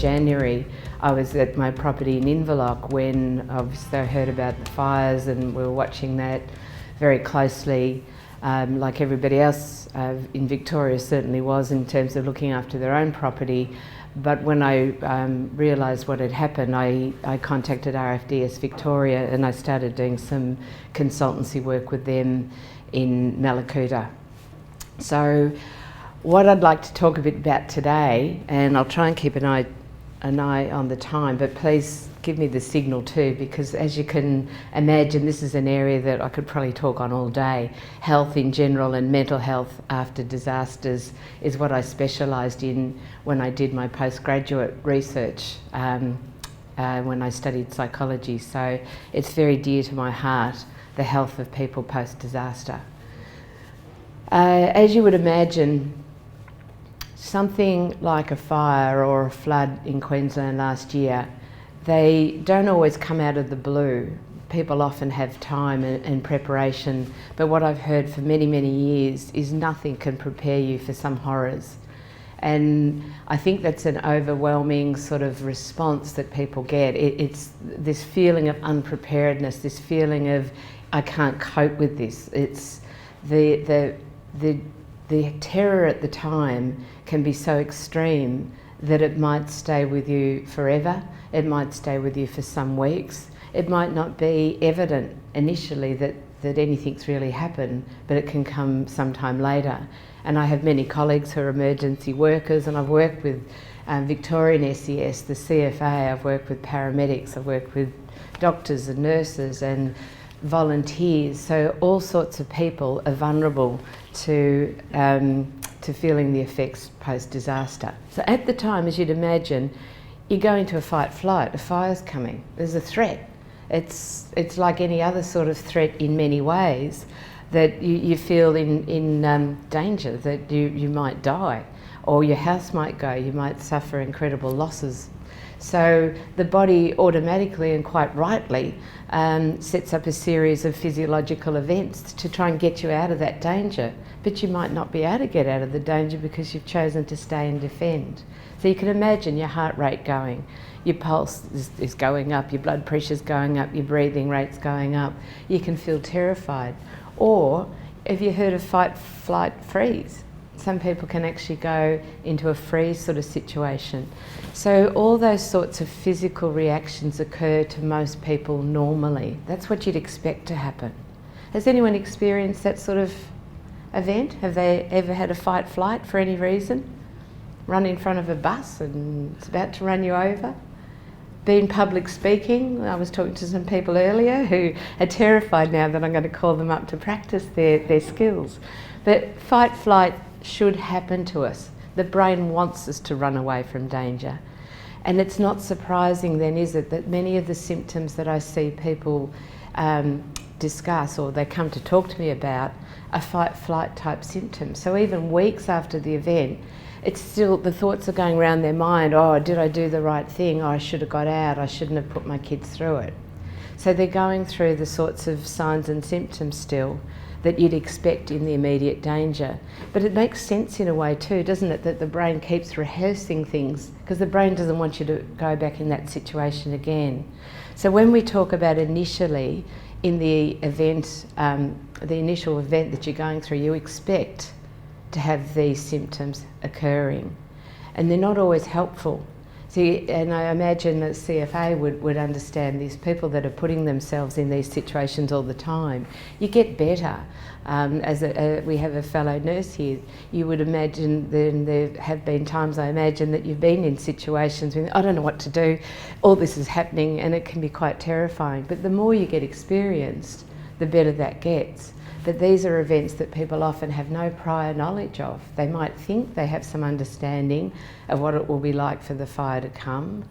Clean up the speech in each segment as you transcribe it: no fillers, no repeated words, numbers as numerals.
January, I was at my property in Inverloch when obviously I heard about the fires, and we were watching that very closely, like everybody else in Victoria certainly was, in terms of looking after their own property. But when I realised what had happened, I contacted RFDS Victoria, and I started doing some consultancy work with them in Mallacoota. So what I'd like to talk a bit about today, and I'll try and keep an eye on the time, but please give me the signal too, because as you can imagine, this is an area that I could probably talk on all day. Health in general and mental health after disasters is what I specialised in when I did my postgraduate research when I studied psychology. So it's very dear to my heart, the health of people post-disaster. As you would imagine, something like a fire or a flood in Queensland last year, they don't always come out of the blue. People often have time and preparation, but what I've heard for many, many years is nothing can prepare you for some horrors. And I think that's an overwhelming sort of response that people get. It's this feeling of unpreparedness, this feeling of, I can't cope with this. It's the terror at the time can be so extreme that it might stay with you forever. It might stay with you for some weeks. It might not be evident initially that anything's really happened, but it can come sometime later. And I have many colleagues who are emergency workers, and I've worked with Victorian SES, the CFA, I've worked with paramedics, I've worked with doctors and nurses and volunteers. So all sorts of people are vulnerable to feeling the effects post-disaster. So at the time, as you'd imagine, you go into a fight-flight, a fire's coming, there's a threat. It's like any other sort of threat in many ways, that you feel in danger, that you might die, or your house might go, you might suffer incredible losses. So the body automatically and quite rightly sets up a series of physiological events to try and get you out of that danger. But you might not be able to get out of the danger because you've chosen to stay and defend. So you can imagine your heart rate going, your pulse is going up, your blood pressure's going up, your breathing rate's going up. You can feel terrified. Or have you heard of fight, flight, freeze? Some people can actually go into a freeze sort of situation. So all those sorts of physical reactions occur to most people normally. That's what you'd expect to happen. Has anyone experienced that sort of event? Have they ever had a fight, flight for any reason? Run in front of a bus and it's about to run you over? Been public speaking? I was talking to some people earlier who are terrified now that I'm going to call them up to practice their skills. But fight, flight should happen to us. The brain wants us to run away from danger. And it's not surprising then, is it, that many of the symptoms that I see people discuss or they come to talk to me about are fight, flight type symptoms. So even weeks after the event, it's still, the thoughts are going around their mind, oh, did I do the right thing? Oh, I should have got out, I shouldn't have put my kids through it. So they're going through the sorts of signs and symptoms still that you'd expect in the immediate danger. But it makes sense in a way too, doesn't it, that the brain keeps rehearsing things because the brain doesn't want you to go back in that situation again. So when we talk about initially in the event, the initial event that you're going through, you expect to have these symptoms occurring, and they're not always helpful. See, and I imagine that CFA would understand these people that are putting themselves in these situations all the time. You get better. We have a fellow nurse here. You would imagine then there have been times, I imagine, that you've been in situations when I don't know what to do, all this is happening, and it can be quite terrifying. But the more you get experienced, the better that gets. But these are events that people often have no prior knowledge of. They might think they have some understanding of what it will be like for the fire to come,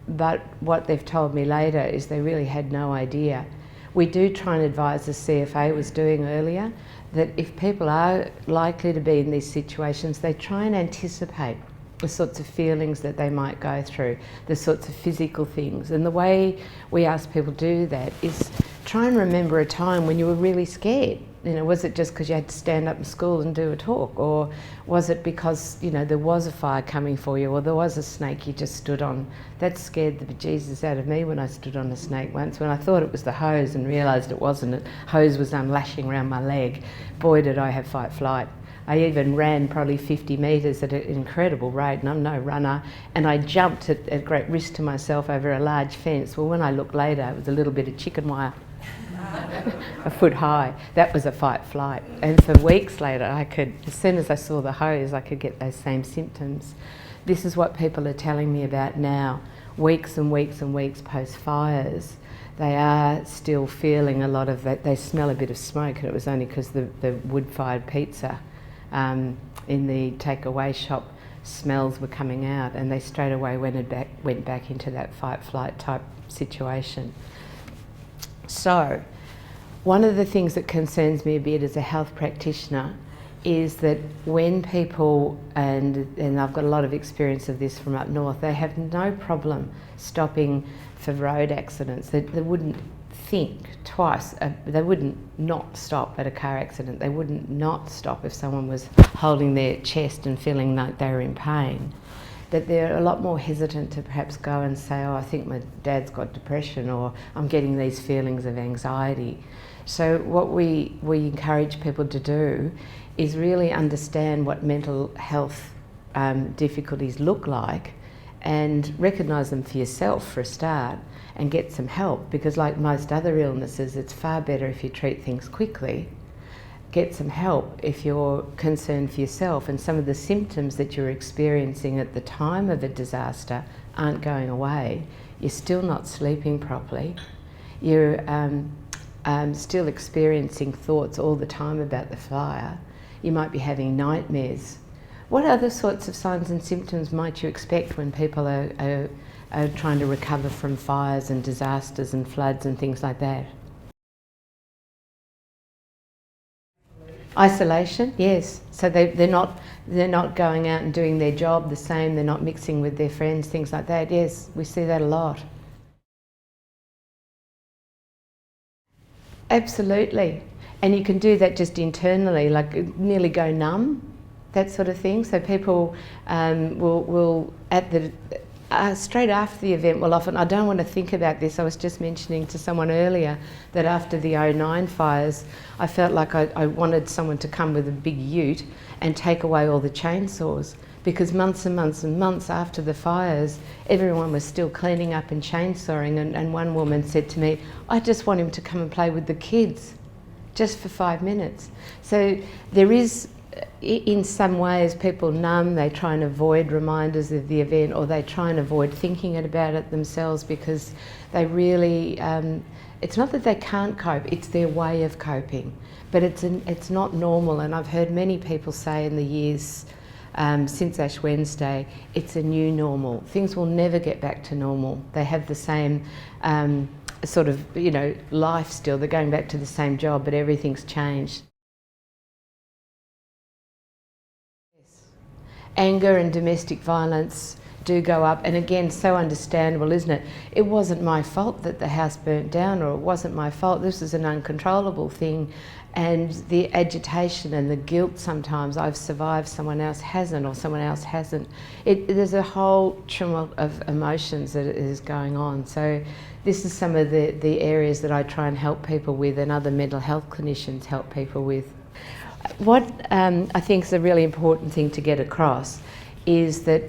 but what they've told me later is they really had no idea. We do try and advise, as CFA was doing earlier, that if people are likely to be in these situations, they try and anticipate the sorts of feelings that they might go through, the sorts of physical things. And the way we ask people to do that is try and remember a time when you were really scared. was it just because you had to stand up in school and do a talk, or was it because, there was a fire coming for you, or there was a snake you just stood on? That scared the bejesus out of me when I stood on a snake once, when I thought it was the hose and realised it wasn't. The hose was lashing around my leg. Boy, did I have fight flight. I even ran probably 50 metres at an incredible rate, and I'm no runner, and I jumped at great risk to myself over a large fence. Well, when I looked later, it was a little bit of chicken wire, a foot high. That was a fight flight. And for weeks later, as soon as I saw the hose, I could get those same symptoms. This is what people are telling me about now, weeks and weeks and weeks post fires. They are still feeling a lot of that. They smell a bit of smoke, and it was only because the wood-fired pizza in the takeaway shop smells were coming out, and they straight away went back into that fight-flight type situation. So, one of the things that concerns me a bit as a health practitioner is that when people, and I've got a lot of experience of this from up north, they have no problem stopping for road accidents. They wouldn't think twice. They wouldn't not stop at a car accident. They wouldn't not stop if someone was holding their chest and feeling like they were in pain. That they're a lot more hesitant to perhaps go and say, oh, I think my dad's got depression, or I'm getting these feelings of anxiety. So what we encourage people to do is really understand what mental health difficulties look like, and recognise them for yourself for a start, and get some help, because like most other illnesses, it's far better if you treat things quickly. Get some help if you're concerned for yourself, and some of the symptoms that you're experiencing at the time of a disaster aren't going away. You're still not sleeping properly. You're still experiencing thoughts all the time about the fire. You might be having nightmares. What other sorts of signs and symptoms might you expect when people are trying to recover from fires and disasters and floods and things like that? Isolation, yes. So they're not going out and doing their job the same. They're not mixing with their friends, things like that. Yes, we see that a lot. Absolutely, and you can do that just internally, like nearly go numb, that sort of thing. So people will at the straight after the event will often, I don't want to think about this. I was just mentioning to someone earlier that after the 2009 fires, I felt like I wanted someone to come with a big ute and take away all the chainsaws, because months and months and months after the fires, everyone was still cleaning up and chainsawing, and one woman said to me, I just want him to come and play with the kids, just for 5 minutes. So there is, in some ways, people numb, they try and avoid reminders of the event, or they try and avoid thinking about it themselves, because they really, it's not that they can't cope, it's their way of coping. But it's not normal, and I've heard many people say in the years since Ash Wednesday, it's a new normal. Things will never get back to normal. They have the same sort of, life still. They're going back to the same job, but everything's changed. Anger and domestic violence do go up, and again, so understandable, isn't it? It wasn't my fault that the house burnt down, or it wasn't my fault, this is an uncontrollable thing. And the agitation and the guilt sometimes, I've survived, someone else hasn't, or someone else hasn't. There's a whole tumult of emotions that is going on. So this is some of the areas that I try and help people with, and other mental health clinicians help people with. What I think is a really important thing to get across is that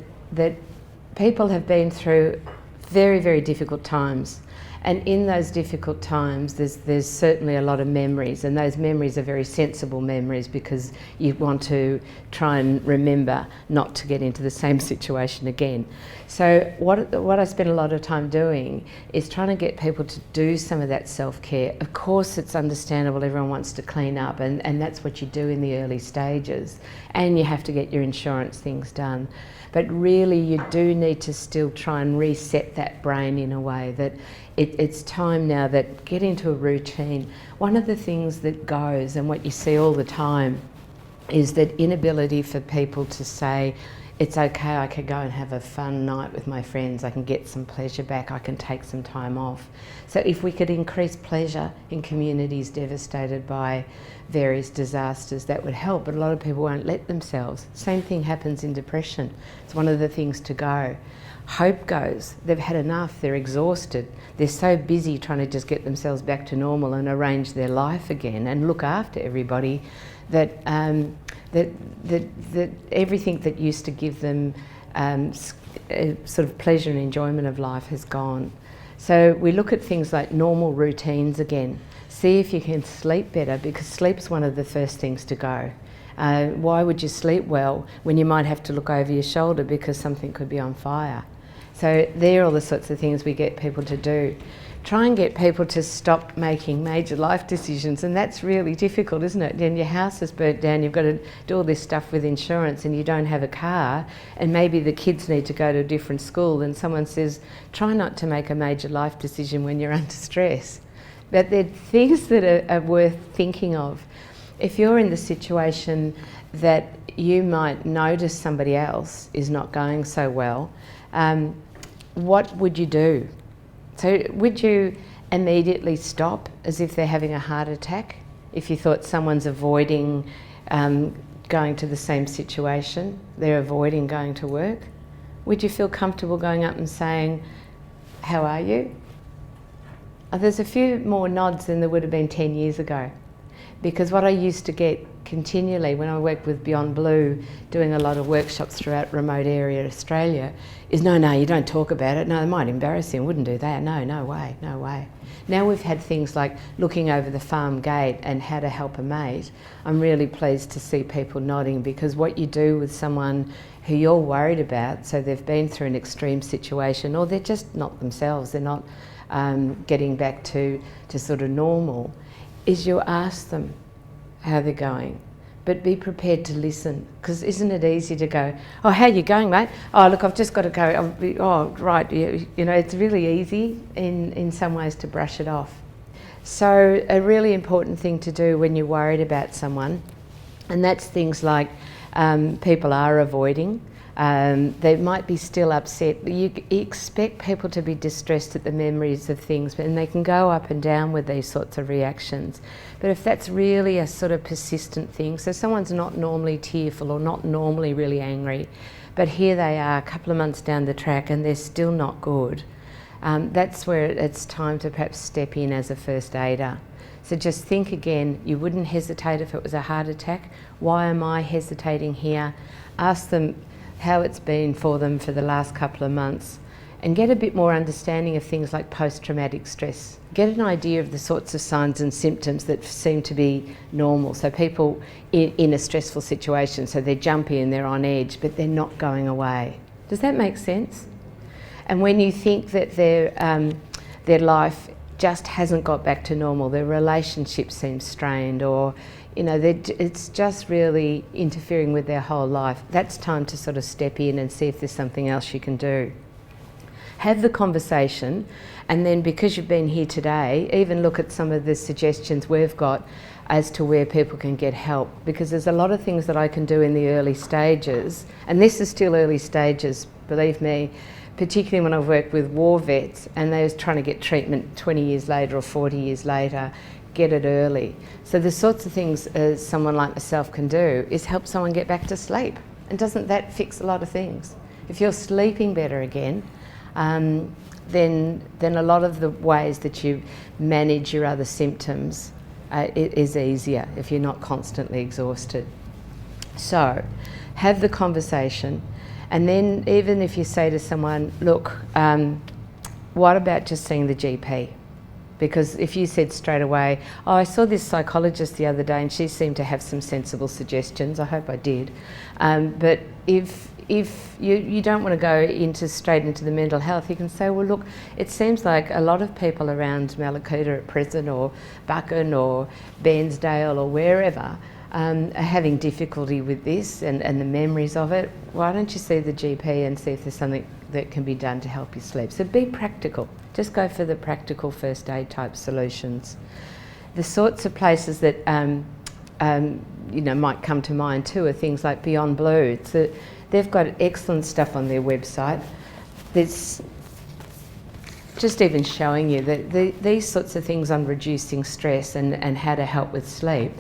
people have been through very, very difficult times. And in those difficult times, there's certainly a lot of memories, and those memories are very sensible memories, because you want to try and remember not to get into the same situation again. So what I spend a lot of time doing is trying to get people to do some of that self-care. Of course, it's understandable, everyone wants to clean up, and that's what you do in the early stages, and you have to get your insurance things done. But really, you do need to still try and reset that brain in a way that it's time now that get into a routine. One of the things that goes, and what you see all the time, is that inability for people to say, it's okay, I can go and have a fun night with my friends, I can get some pleasure back, I can take some time off. So if we could increase pleasure in communities devastated by various disasters, that would help, but a lot of people won't let themselves. Same thing happens in depression. It's one of the things to go. Hope goes. They've had enough, they're exhausted. They're so busy trying to just get themselves back to normal and arrange their life again and look after everybody that that everything that used to give them sort of pleasure and enjoyment of life has gone. So we look at things like normal routines again. See if you can sleep better, because sleep's one of the first things to go. Why would you sleep well when you might have to look over your shoulder because something could be on fire? So they're all the sorts of things we get people to do. Try and get people to stop making major life decisions, and that's really difficult, isn't it? Then your house is burnt down, you've got to do all this stuff with insurance and you don't have a car, and maybe the kids need to go to a different school, and someone says, try not to make a major life decision when you're under stress. But they're things that are worth thinking of. If you're in the situation that you might notice somebody else is not going so well, what would you do? So would you immediately stop as if they're having a heart attack? If you thought someone's avoiding going to the same situation, they're avoiding going to work, would you feel comfortable going up and saying, how are you? There's a few more nods than there would have been 10 years ago. Because what I used to get continually when I worked with Beyond Blue, doing a lot of workshops throughout remote area Australia, is no, you don't talk about it. No, it might embarrass you, wouldn't do that. No way. Now we've had things like looking over the farm gate and how to help a mate. I'm really pleased to see people nodding, because what you do with someone who you're worried about, so they've been through an extreme situation, or they're just not themselves, they're not getting back to sort of normal, is you ask them how they're going, but be prepared to listen, because isn't it easy to go, oh, how you going, mate? Oh, look, I've just got to go. Oh, right, you know, it's really easy in some ways to brush it off. So a really important thing to do when you're worried about someone, and that's things like people are avoiding. They might be still upset. You expect people to be distressed at the memories of things, and they can go up and down with these sorts of reactions. But if that's really a sort of persistent thing, so someone's not normally tearful or not normally really angry, but here they are a couple of months down the track and they're still not good, that's where it's time to perhaps step in as a first aider. So just think again, you wouldn't hesitate if it was a heart attack. Why am I hesitating here? Ask them how it's been for them for the last couple of months, and get a bit more understanding of things like post-traumatic stress. Get an idea of the sorts of signs and symptoms that seem to be normal. So people in a stressful situation, so they're jumpy and they're on edge, but they're not going away. Does that make sense? And when you think that their life just hasn't got back to normal, their relationship seems strained, or it's just really interfering with their whole life, that's time to sort of step in and see if there's something else you can do. Have the conversation, and then because you've been here today, even look at some of the suggestions we've got as to where people can get help, because there's a lot of things that I can do in the early stages, and this is still early stages, believe me, particularly when I've worked with war vets and they're trying to get treatment 20 years later or 40 years later. Get it early. So the sorts of things someone like myself can do is help someone get back to sleep. And doesn't that fix a lot of things? If you're sleeping better again, then a lot of the ways that you manage your other symptoms is easier if you're not constantly exhausted. So have the conversation, and then even if you say to someone, look, what about just seeing the GP? Because if you said straight away, oh, I saw this psychologist the other day and she seemed to have some sensible suggestions, I hope I did. But if you don't want to go straight into the mental health, you can say, well, look, it seems like a lot of people around Mallacoota at present, or Buchan or Bairnsdale or wherever, are having difficulty with this and the memories of it. Why don't you see the GP and see if there's something that can be done to help you sleep? So be practical. Just go for the practical first aid type solutions. The sorts of places that might come to mind too are things like Beyond Blue. They've got excellent stuff on their website. There's just even showing you that these sorts of things on reducing stress and how to help with sleep.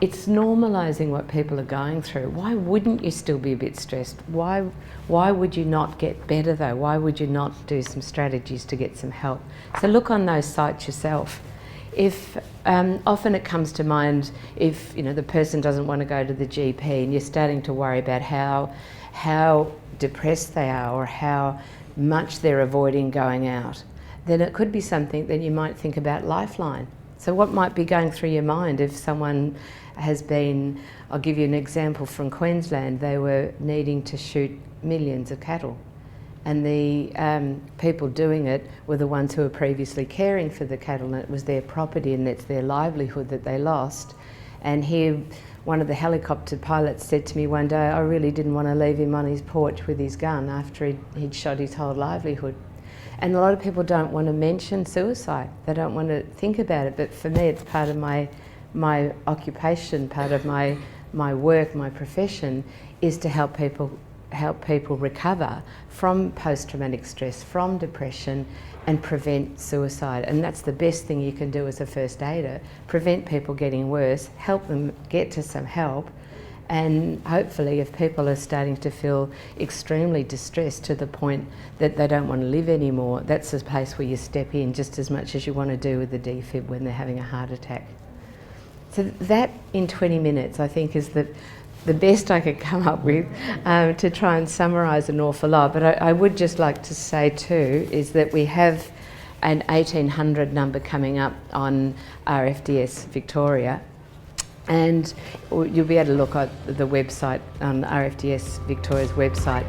It's normalising what people are going through. Why wouldn't you still be a bit stressed? Why would you not get better though? Why would you not do some strategies to get some help? So look on those sites yourself. If often it comes to mind if the person doesn't want to go to the GP and you're starting to worry about how depressed they are or how much they're avoiding going out, then it could be something that you might think about Lifeline. So what might be going through your mind if someone has been, I'll give you an example from Queensland, they were needing to shoot millions of cattle. And the people doing it were the ones who were previously caring for the cattle, and it was their property and it's their livelihood that they lost. And here, one of the helicopter pilots said to me one day, I really didn't want to leave him on his porch with his gun after he'd shot his whole livelihood. And a lot of people don't want to mention suicide. They don't want to think about it, but for me it's part of my occupation, part of my work, my profession, is to help people recover from post-traumatic stress, from depression, and prevent suicide. And that's the best thing you can do as a first aider. Prevent people getting worse, help them get to some help, and hopefully if people are starting to feel extremely distressed to the point that they don't want to live anymore, that's the place where you step in just as much as you want to do with the defib when they're having a heart attack. So that in 20 minutes I think is the best I could come up with to try and summarise an awful lot. But I would just like to say too is that we have an 1800 number coming up on RFDS Victoria, and you'll be able to look at the website, on RFDS Victoria's website.